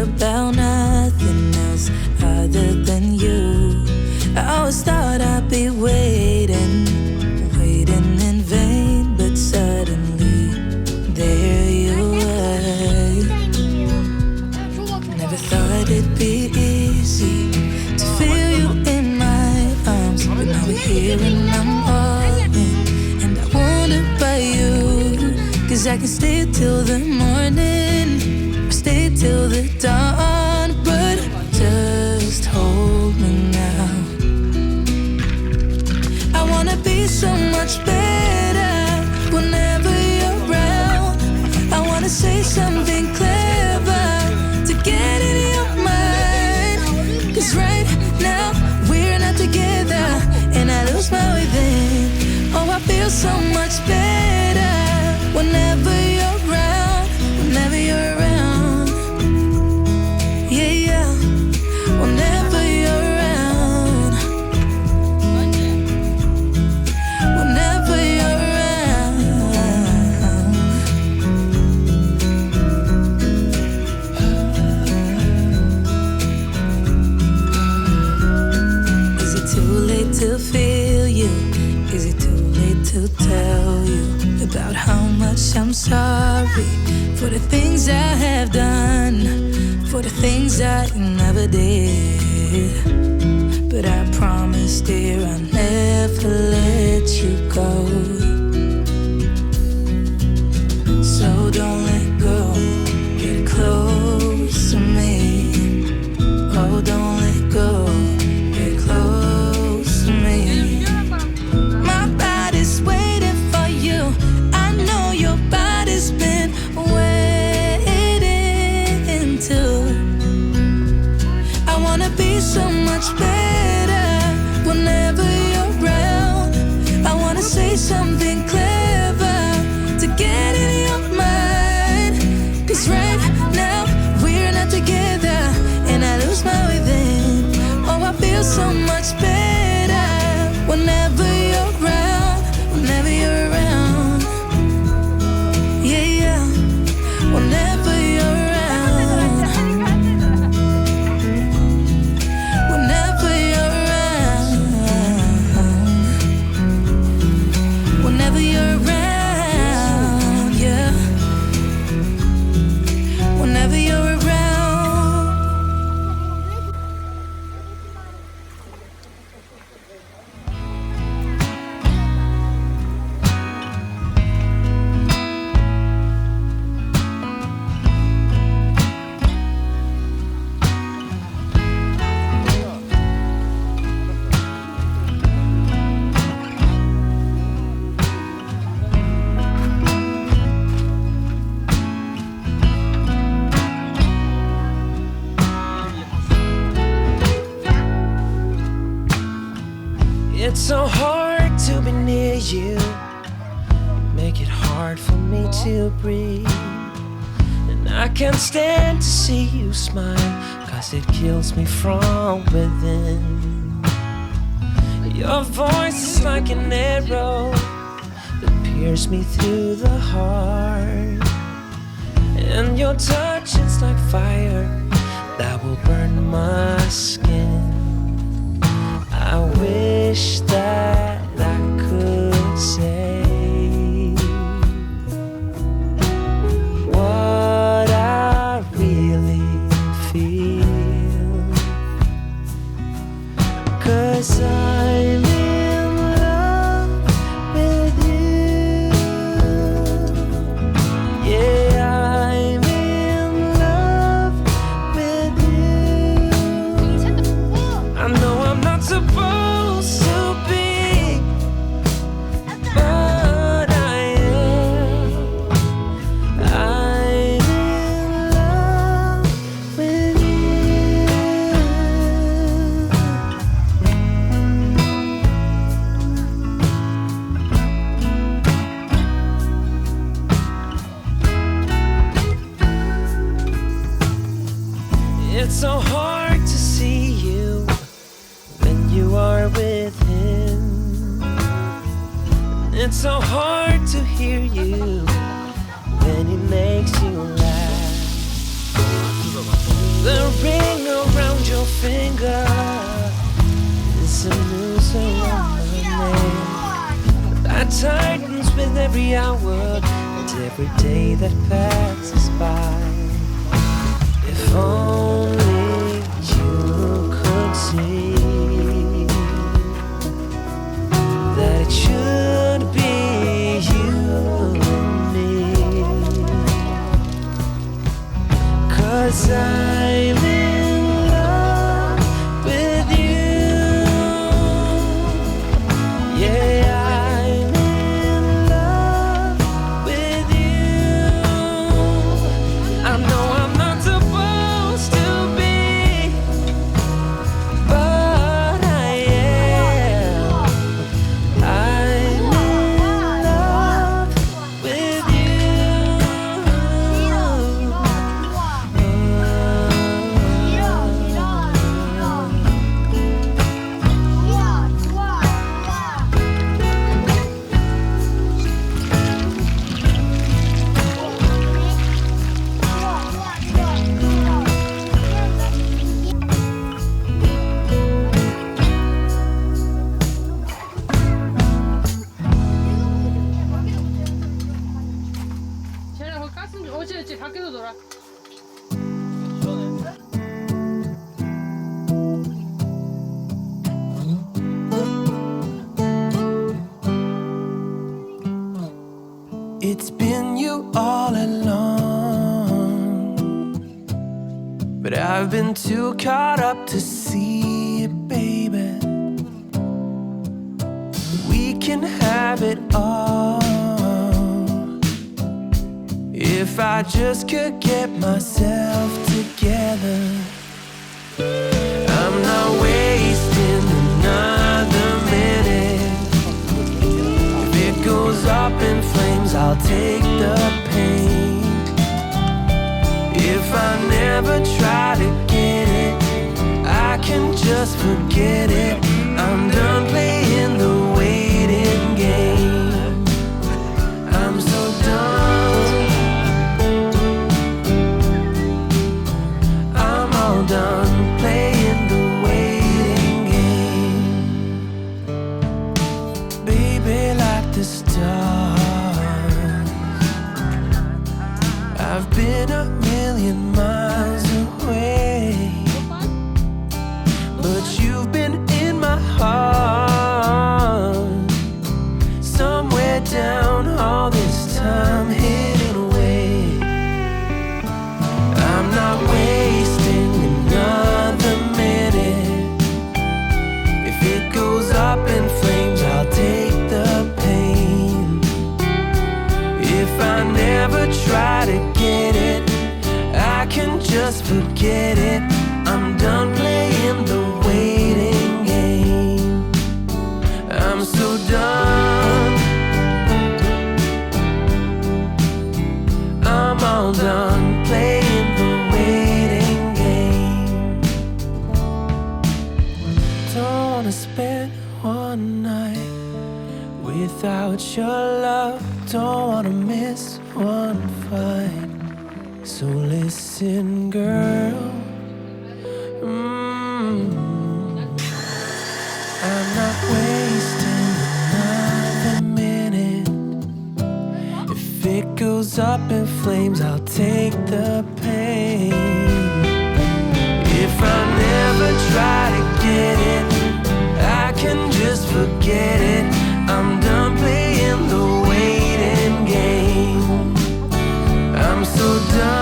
about nothing else other than you. I always thought I'd be waiting in vain, but suddenly there you were. Never thought it'd be easy to feel you in my arms, but now we're here and I'm all in, and I wonder about you, 'cause I can stay till the morning or stay till the dawn, but just hold me now. I wanna be so much better whenever you're around. I wanna say something clever to get in your mind, 'cause right now we're not together and I lose my way then. Oh, I feel so much better whenever you're around, whenever you're around. Yeah, yeah, whenever you're around, whenever you're around. Is it too late to feel you? Is it too late to tell you about how much I'm sorry for the things I have done, for the things I never did? But I promise, dear, I'll never let you go. So don't let go, get close to me. Oh, don't let go, get close to me. My body's waiting for you. I know your body's been waiting too. I wanna be so much better whenever you're around. I wanna say something clever to get in your mind, 'cause right now we're not together and I lose my way then. Oh, I feel so much better whenever you're around, whenever you're around. Yeah, yeah, whenever you're around, whenever you're around, whenever you're around, yeah, whenever you're around. It's so hard to be near you, make it hard for me to breathe. And I can't stand to see you smile, 'cause it kills me from within. Your voice is like an arrow that pierces me through the heart, and your touch is like fire that will burn my skin. I wish that I could say what I really feel, 'cause I'm in love with you. Yeah, I'm in love with you. I know I'm not supposed to be, but I am. I'm in love with you. It's so hard to see you when you are with him. It's so hard to hear you when he makes you laugh. that tightens with every hour and every day that passes by. If only you could see that it should be you and me, 'cause I'm in love with you. Yeah, I'm in love with you. I know I'm not supposed to be, but I am. I'm in love with you. 쟤네 거기 가스 좀 어찌 밖에서 놀아. It's been you all along, but I've been too caught up to see it, baby. We can have it all if I just could get myself together. I'm not wasting another minute. If it goes up in flames, I'll take the pain. If I never try to get it, I can just forget it. I'm done playing the waiting game. I'm so done. I'm all done playing the waiting game. Baby, like the stars, I've been a million miles away, but you've been in my heart, somewhere down all this time hidden away. I'm not wasting another minute. If it goes up in flames, I'll take the pain. If I never try to get it, I can just forget it. I'm done playing the waiting game. I'm so done. I'm all done playing the waiting game. Don't wanna spend one night without your love. Don't wanna miss one fight. So listen, girl. I'm not wasting another minute. If it goes up in flames, I'll take the pain. If I never try to get it, I can just forget it. I'm done playing the waiting game. I'm so done.